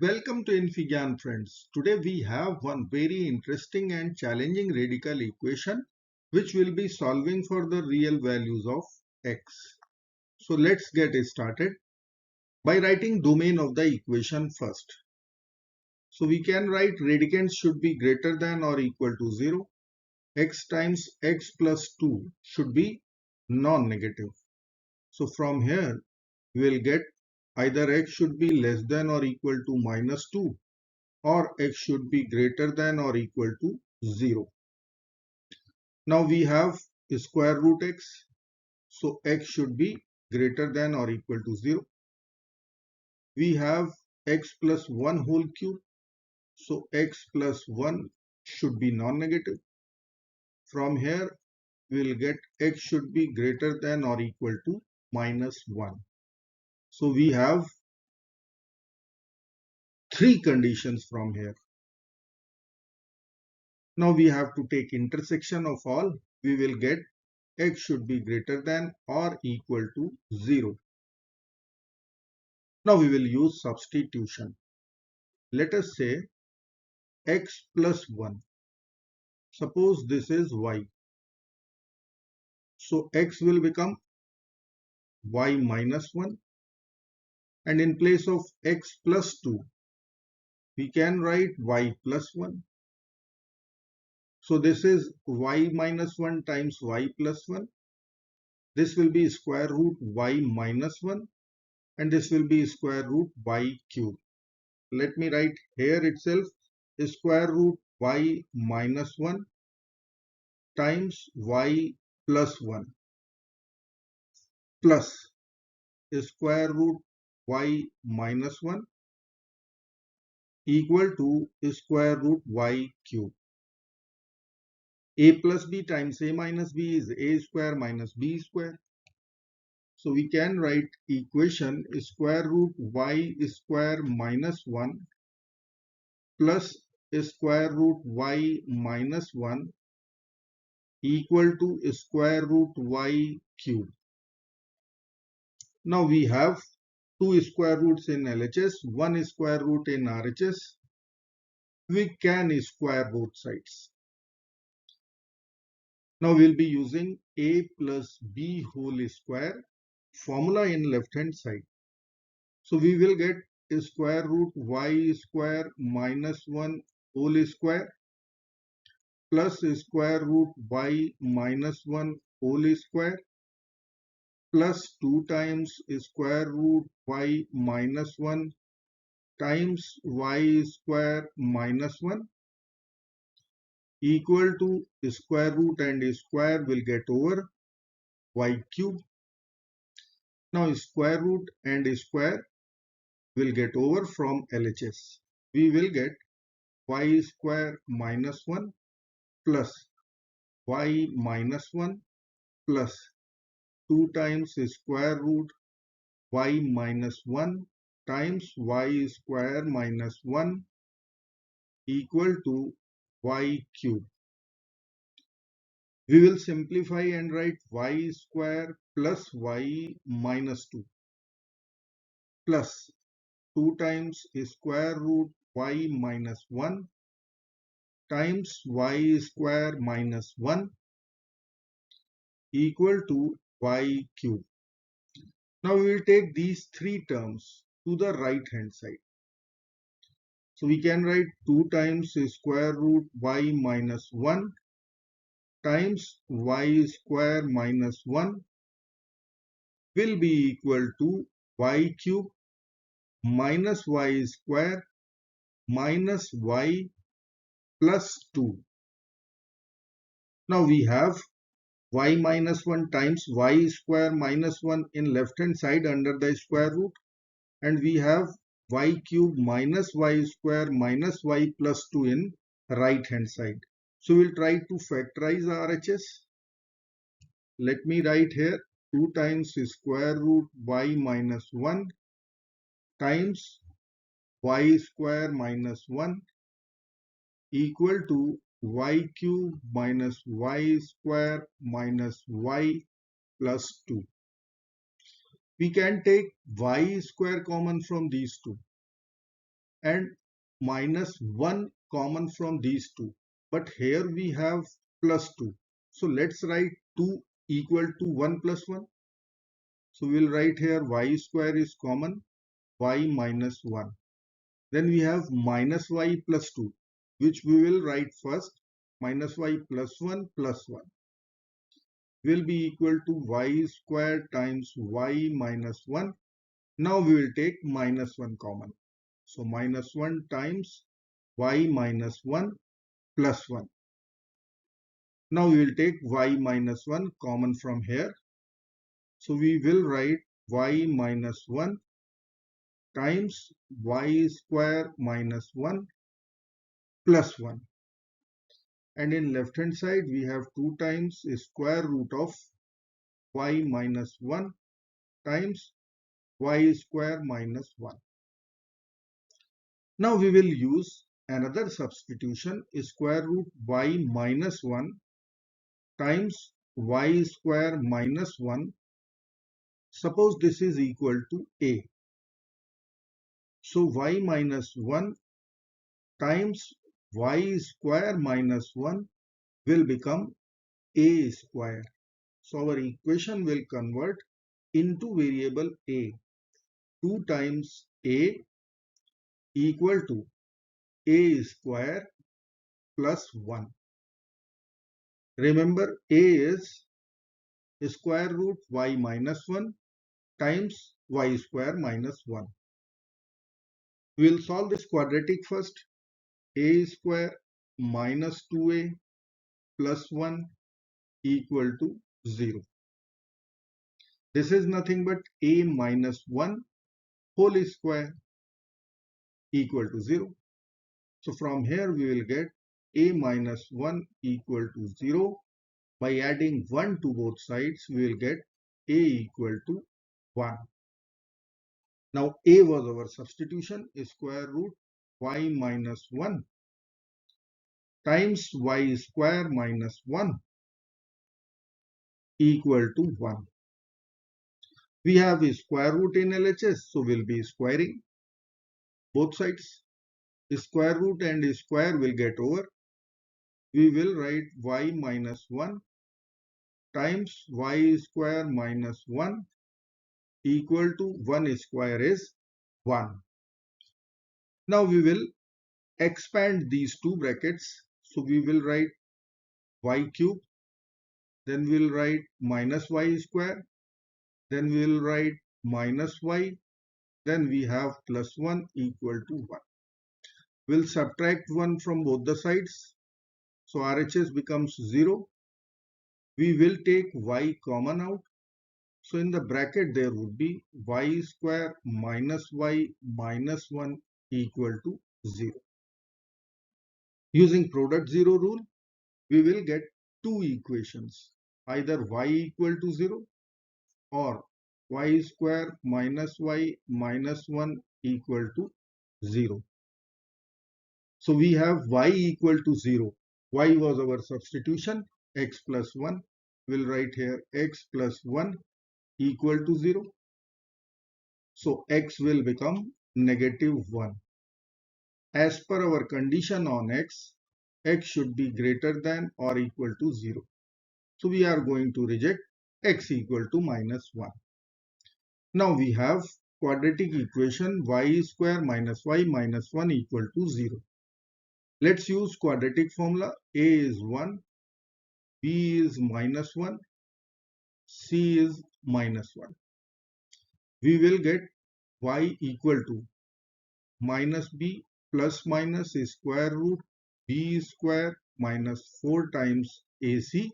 Welcome to infyGyan friends. Today we have one very interesting and challenging radical equation which will be solving for the real values of x. So let's get started by writing domain of the equation first. So we can write radicands should be greater than or equal to 0. X times x plus 2 should be non-negative. So from here we will get either x should be less than or equal to minus 2 or x should be greater than or equal to 0. Now we have square root x, so x should be greater than or equal to 0. We have x plus 1 whole cube, so x plus 1 should be non-negative. From here we will get x should be greater than or equal to minus 1. So we have three conditions from here. Now we have to take intersection of all. We will get x should be greater than or equal to 0. Now we will use substitution. Let us say x plus 1. Suppose this is y. So x will become y minus 1, and in place of x plus 2 we can write y plus 1. So this is y minus 1 times y plus 1. This will be square root y minus 1, and this will be square root y cube. Let me write here itself square root y minus 1 times y plus 1 plus square root y minus 1 equal to square root y cube. A plus b times a minus b is a square minus b square. So we can write equation square root y square minus 1 plus square root y minus 1 equal to square root y cube. Now we have two square roots in LHS, one square root in RHS. We can square both sides. Now we will be using a plus b whole square formula in left hand side. So we will get square root y square minus 1 whole square plus square root y minus 1 whole square plus 2 times square root y minus 1 times y square minus 1 equal to square root and square will get over y cube. Now square root and square will get over from LHS. We will get y square minus 1 plus y minus 1 plus 2 times square root y minus 1 times y square minus 1 equal to y cube. We will simplify and write y square plus y minus 2 plus 2 times square root y minus 1 times y square minus 1 equal to y cube. Now we will take these three terms to the right hand side. So we can write 2 times square root y minus 1 times y square minus 1 will be equal to y cube minus y square minus y plus 2. Now we have y minus 1 times y square minus 1 in left hand side under the square root, and we have y cube minus y square minus y plus 2 in right hand side. So we'll try to factorize RHS. Let me write here 2 times square root y minus 1 times y square minus 1 equal to y cube minus y square minus y plus 2. We can take y square common from these two. and minus 1 common from these two. But here we have plus 2. So let's write 2 equal to 1 plus 1. So we'll write here y square is common, y minus 1. Then we have minus y plus 2, which we will write first. Minus y plus 1 will be equal to y square times y minus 1. Now we will take minus 1 common. So minus 1 times y minus 1 plus 1. Now we will take y minus 1 common from here. So we will write y minus 1 times y square minus 1 plus 1. And in left hand side we have 2 times square root of y minus 1 times y square minus 1. Now we will use another substitution, square root y minus 1 times y square minus 1. Suppose this is equal to a. So y minus 1 times y square minus 1 will become a square. So our equation will convert into variable a. 2 times a equal to a square plus 1. Remember, a is square root y minus 1 times y square minus 1. We will solve this quadratic first. A square minus 2a plus 1 equal to 0. This is nothing but a minus 1 whole square equal to 0. So from here we will get a minus 1 equal to 0. By adding 1 to both sides, we will get a equal to 1. Now a was our substitution, square root y minus 1 times y square minus 1 equal to 1. We have a square root in LHS, so we'll be squaring both sides. Square root and square will get over. We will write y minus 1 times y square minus 1 equal to 1 square is 1. Now we will expand these two brackets. So we will write y cube, then we will write minus y square, then we will write minus y, then we have plus 1 equal to 1. We'll subtract 1 from both the sides. So RHS becomes 0. We will take y common out. So in the bracket there would be y square minus y minus 1 equal to 0. Using product 0 rule, we will get two equations, either y equal to 0 or y square minus y minus 1 equal to 0. So we have y equal to 0. Y was our substitution, x plus 1. We'll write here x plus 1 equal to 0. So x will become negative 1. As per our condition on x, x should be greater than or equal to 0. So we are going to reject x equal to minus 1. Now we have quadratic equation y square minus y minus 1 equal to 0. Let's use quadratic formula. A is 1, B is minus 1, C is minus 1. We will get y equal to minus b plus minus square root b square minus 4 times AC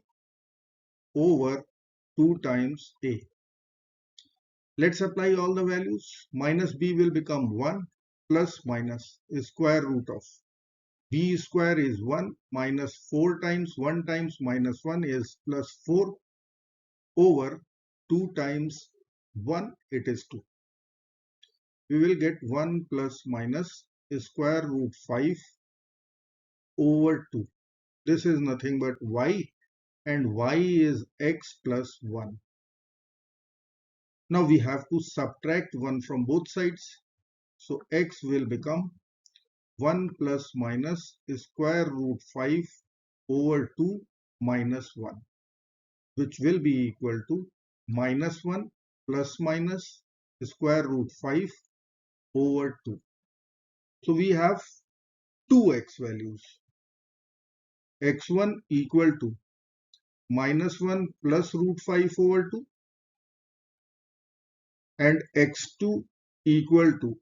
over 2 times A. Let's apply all the values. Minus b will become 1 plus minus square root of b square is 1 minus 4 times 1 times minus 1 is plus 4 over 2 times 1, it is 2. We will get 1 plus minus square root 5 over 2. This is nothing but y, and y is x plus 1. Now we have to subtract 1 from both sides. So x will become 1 plus minus square root 5 over 2 minus 1, which will be equal to minus 1 plus minus square root 5 over 2. So we have two x values. X1 equal to minus 1 plus root 5 over 2 and x2 equal to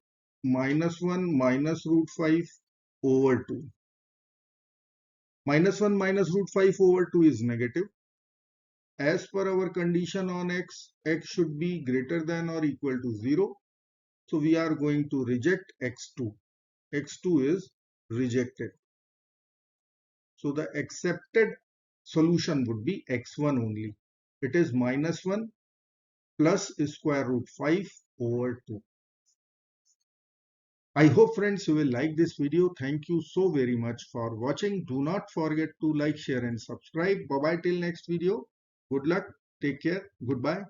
minus 1 minus root 5 over 2. Minus 1 minus root 5 over 2 is negative. As per our condition on x, x should be greater than or equal to 0. So we are going to reject x2. x2 is rejected. So the accepted solution would be x1 only. It is minus 1 plus square root 5 over 2. I hope friends you will like this video. Thank you so very much for watching. Do not forget to like, share and subscribe. Bye bye till next video. Good luck. Take care. Goodbye.